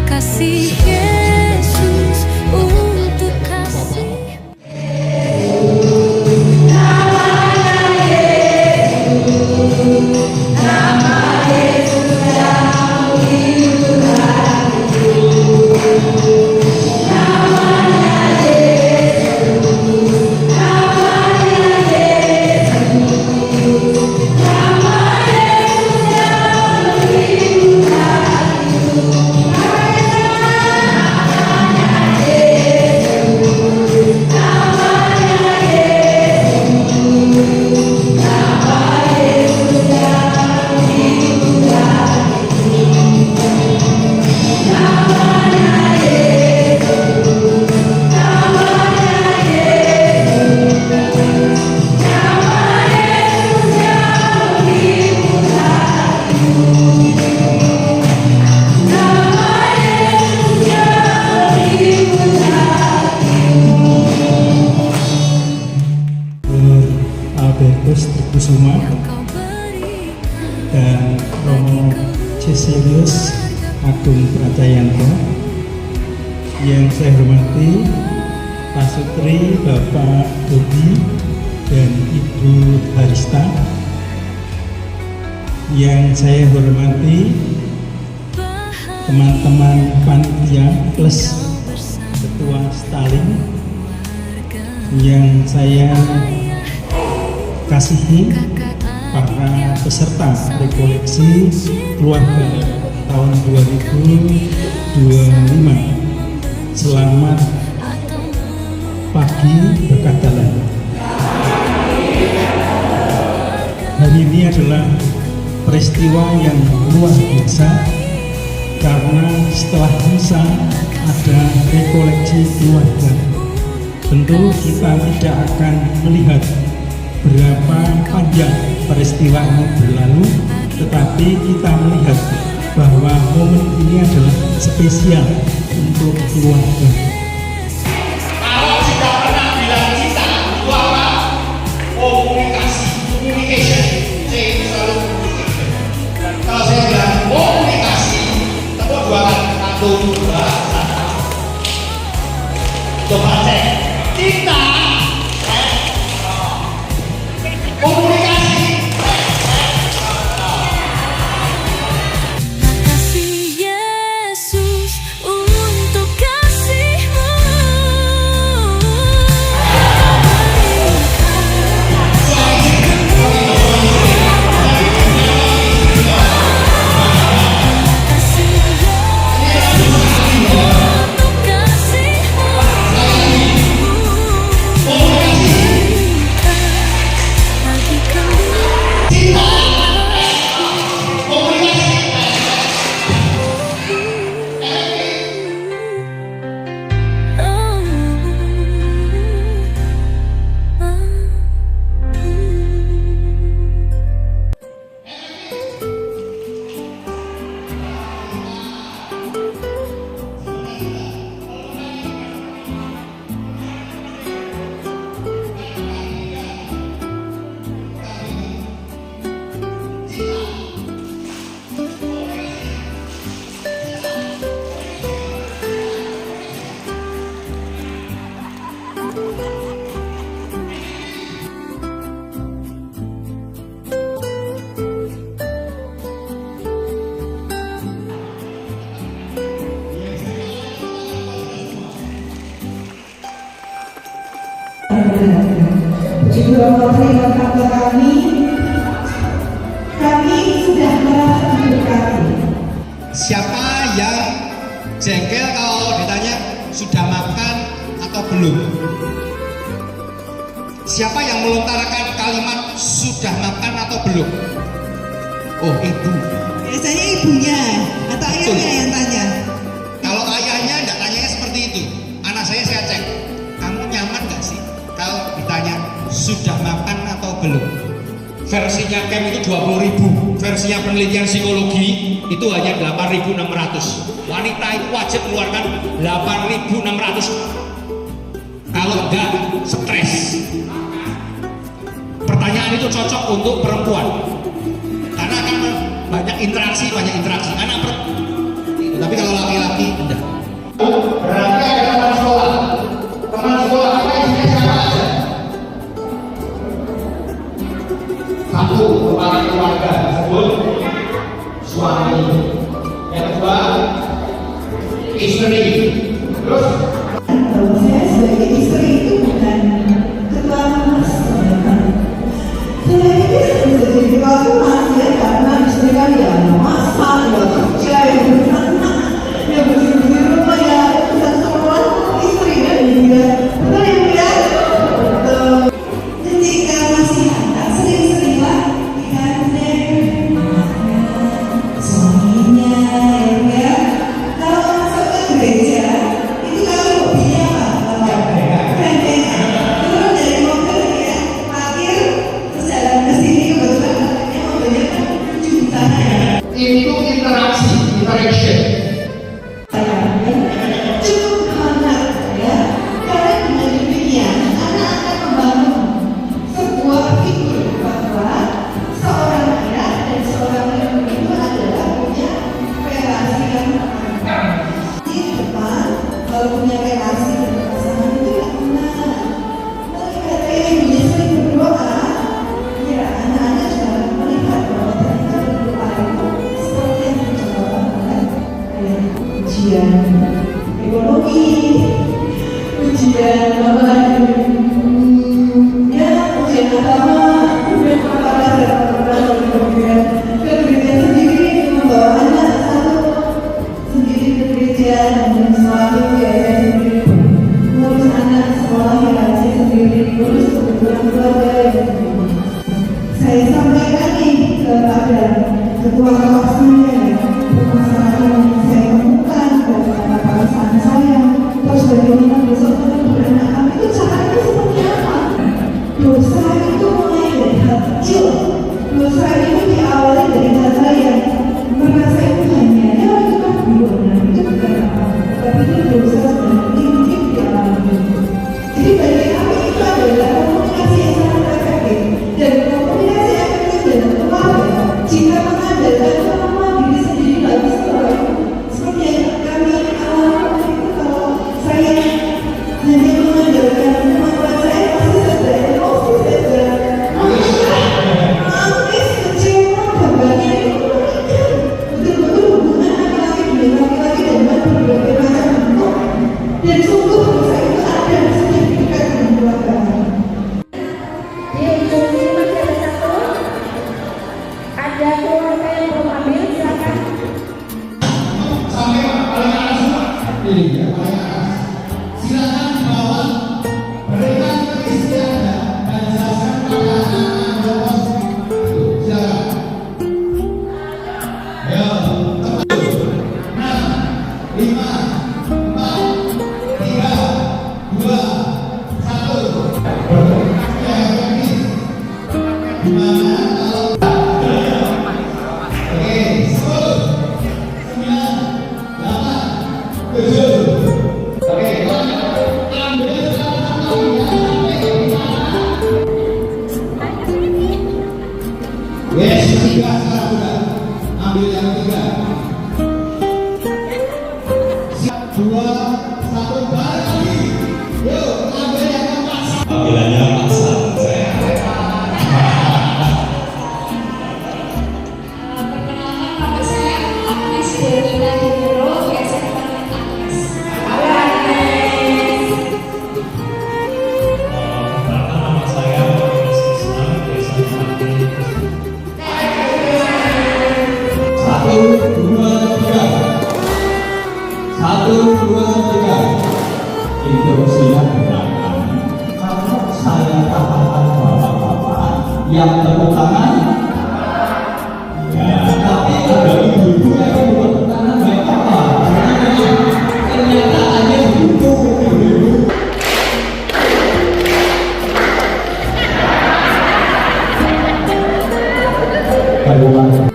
kasih Yesus, untuk kasih. Albertus Trikusuma dan Romo Cecilius Agung Pracayanto. Yang saya hormati Pak Sutri, Bapak Bobi, dan Ibu Harista. Yang saya hormati teman-teman panitia plus Ketua Stalin. Yang saya kasihi para peserta rekoleksi keluarga tahun 2025. Selamat pagi berkah dalam. Hari ini adalah peristiwa yang luar biasa karena setelah misa ada rekoleksi keluarga. Tentu kita tidak akan melihat berapa panjang peristiwa ini berlalu, tetapi kita melihat bahwa momen ini adalah spesial untuk keluarga. Kalau sudah pernah bilang cinta, itu apa? Komunikasi, communication. Saya itu selalu kalau saya bilang komunikasi, tepuk dua kali, 1, 2, 1. Coba cek cinta. Kami sudah merasa diberkati. Siapa yang jengkel kalau ditanya sudah makan atau belum? Siapa yang melontarkan kalimat sudah makan atau belum? Oh, ibu. Biasanya ibunya atau ayahnya yang tanya. Kalau ayahnya enggak tanyanya seperti itu. Anak saya cek, kamu nyaman nggak sih kalau ditanya sudah makan atau belum? Versinya KEM itu 20.000, versinya penelitian psikologi itu hanya 8.600. Wanita itu wajib mengeluarkan 8.600. Kalau enggak, stres. Pertanyaan itu cocok untuk perempuan karena akan banyak interaksi. Anak Tapi kalau laki-laki enggak. Berarti ada teman sekolah. Teman sekolah kita isinya siapa aja? Satu, kepala keluarga tersebut suami. Yang kedua, istri. Terus Kalau saya sebagai istri itu bukan ketua mas. Saya ini bisa jadi ketua mas ya karena istri kan ya masak, ya kerja, ya bersama, ya bersih di rumah ya bisa semua istri kan ya. Betul ya Bu ya? Betul. Ketika masih anak sering-sering lah digandeng suaminya ya. Kalau masuk ke gereja itu kalau hobinya apa? Gandengan. Turun dari mobil ya, parkir terus jalan ke sini kebetulan anaknya mobilnya kan 7 juta ya. itu interaksi, interaction. Cukup hangat ya, karena dengan demikian anak akan membangun sebuah figur bahwa seorang ayah dan seorang ibu itu adalah punya relasi yang hangat. Di depan kalau punya relasi dengan pasangan itu tidak benar. Melihat ibunya sering berdoa, ya anak-anak juga melihat bahwa ternyata berdoa itu seperti yang dicontohkan oleh ayah. Ujian ekonomi, ujian apa ya ujian agama, ujian apakah kemudian ke gereja sendiri membawa anak satu sendiri ke gereja dan suami biaya sendiri, ngurus anak sekolah ya saya sendiri, ngurus kebutuhan keluarga ya sendiri. Saya sampaikan nih kepada ketua kawasannya permasalahan yang saya temukan bersama perasaan saya, terus bagaimana besok kita beranak kami itu caranya seperti apa? Dosa itu mulai dari hal kecil. Dosa itu diawali dari hal yang merasa itu hanya ya itu kan benar itu bukan apa-apa, tapi itu dosa sudah tinggi di alam ini. Jadi bagi kami itu adalah komunikasi yang sangat efektif dan komunikasi efektif dengan keluarga. Jika mengandalkan kemampuan diri sendiri nggak bisa baik. Seperti yang kami alami itu kalau saya hanya mengandalkan kemampuan saya pasti saja emosi saja. Nangis kecewa bapaknya itu meninggal. Betul-betul hubungan laki-laki dengan laki-laki dengan berbagai macam bentuk dan sungguh dosa itu ada di sertifikat dengan keluarga. Di ujung sini masih ada satu. Ada keluarga yang belum ambil, silakan. Sampai paling atas semua. Ini ya paling atas. Silakan dibawa, berikan ke istri Anda dan jelaskan pada anak-anak bos. Silakan. Ayo, 6, 5, 4, 3, 2, 1. Berkaki efektif. Gimana kalau oke, 10, 9, 8, 7. Oke, ambil salah satu yang ketiga sekarang sudah. Ambil yang ketiga. Siap, 2, 1, balik lagi. Yuk, ambil yang keempat. Panggilannya pasang saya. Perkenalkan nama saya Agnes Delina Diniro, biasa dipanggil Agnes. Perkenalkan nama saya Agnes Krishna, biasa dipanggil. 1, 2, 3. 1, 2, 3. Instruksinya gunakan. Kalau saya katakan bapak-bapak yang tepuk tangan, ya, tapi ada ibu-ibu yang tepuk tangan baik apa? Kenyataannya begitu, ibu-ibu. Bagaimana?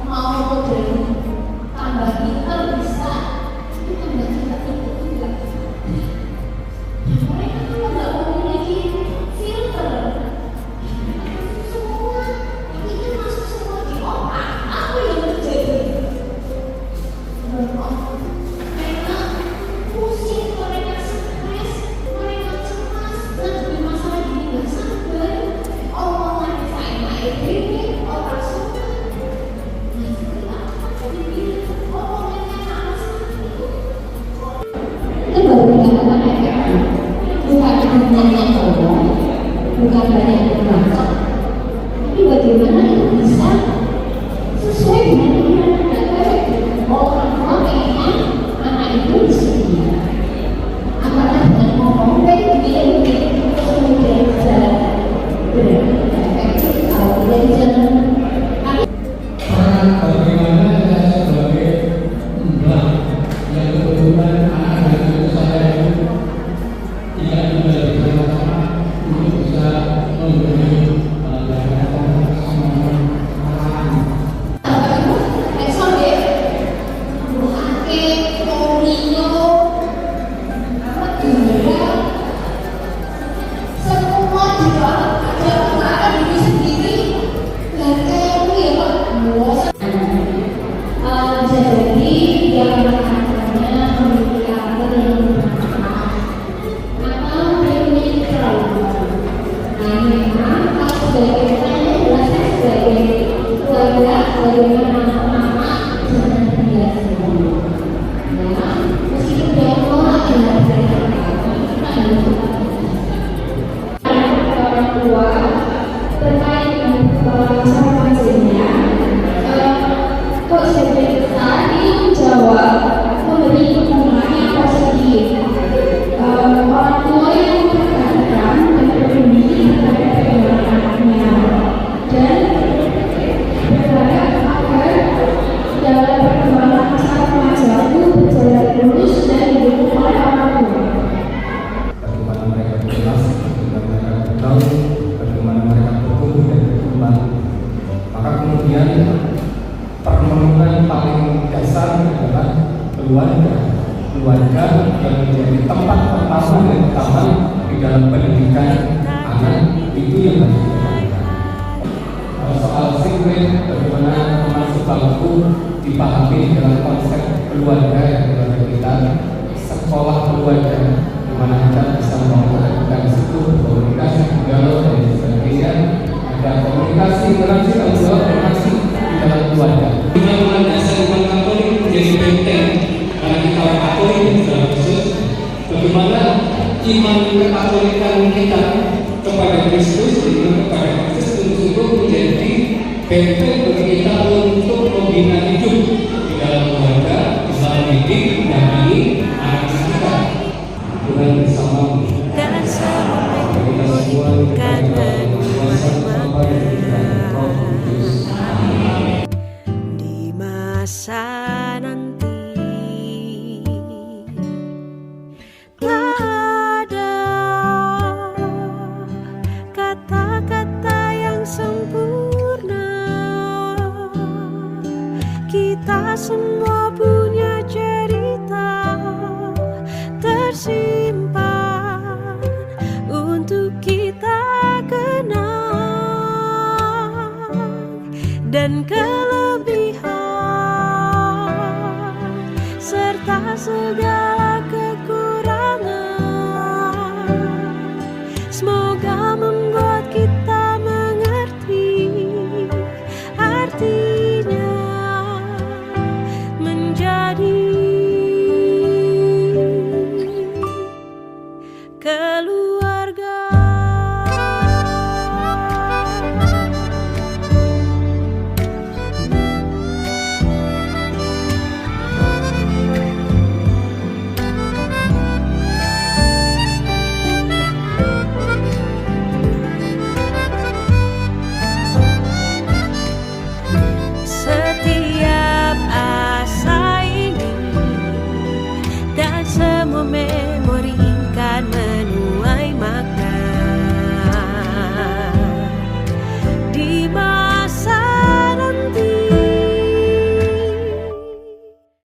mau modern tambah pinter bisa, itu tambah cinta-cinta juga. Mereka kan nggak memiliki filter. Semua itu masuk semua di otak. Apa yang terjadi? Mereka pusing, mereka stres, mereka cemas, dan di masalah ini nggak sabar. Omongan saya ini otak semua. Itu baru dikatakan efektif, bukan hanya yang ngomong, bukan banyak yang bacot, tapi bagaimana itu bisa sesuai dengan pikiran anak efektif. Orang tua pengen anak itu disini, apakah dengan ngomong baik begini terus kemudian jalan berarti efektif kalau tidak jalan. Bagaimana saya sebagai mbak yang kebetulan anak dan cucu saya itu tidak tinggal di sana untuk bisa memberi pelajaran semangat. Semua juga ada pengarah diri sendiri dan kayak aku ya Pak. Bisa jadi dia anak-anaknya memiliki karakter yang bermanfaat atau dia memiliki trauma. Nah memang kalau sebagai pertanyaan adalah saya sebagai keluarga bagaimana anak-anak jangan terbiasa dulu. Ya, meskipun dia menolak yang harus kita orang tua terkait dengan cara ngajarnya. Kok sebagai besar ini menjawab memberi dukungan yang positif. Orang tua yang memperhatikan dan peduli terhadap perkembangan anaknya dan berharap agar dalam perkembangan masa remaja itu berjalan lurus dan didukung oleh orang tua. Bagaimana mereka bebas, bagaimana mereka bergaul, bagaimana mereka bertumbuh dan berkembang. Maka kemudian pertemuan paling dasar adalah keluarga yang menjadi tempat pertama dan utama di dalam pendidikan anak itu yang harus dilakukan. Soal secret bagaimana masuk bangku dipahami dalam konsep keluarga yang keluarga kita, sekolah keluarga di mana kita bisa melakukan situ komunikasi, dialog dan sebagainya. Ada komunikasi, relasi, tanggung jawab, relasi di dalam keluarga. Undang-undang dasar umat Katolik menjadi penting karena kita orang Katolik secara khusus. Bagaimana iman kekatolikan kita kepada Kristus, kepada Kristus sungguh-sungguh menjadi benteng bagi kita untuk membina hidup di dalam keluarga, bisa mendidik, mendampingi anak kita. Tuhan bersamamu. Dan Kita semua kan di masa nanti tak ada kata-kata yang sempurna. Kita semua punya cerita tersimpan untuk kita kenang dan kelebihan serta segala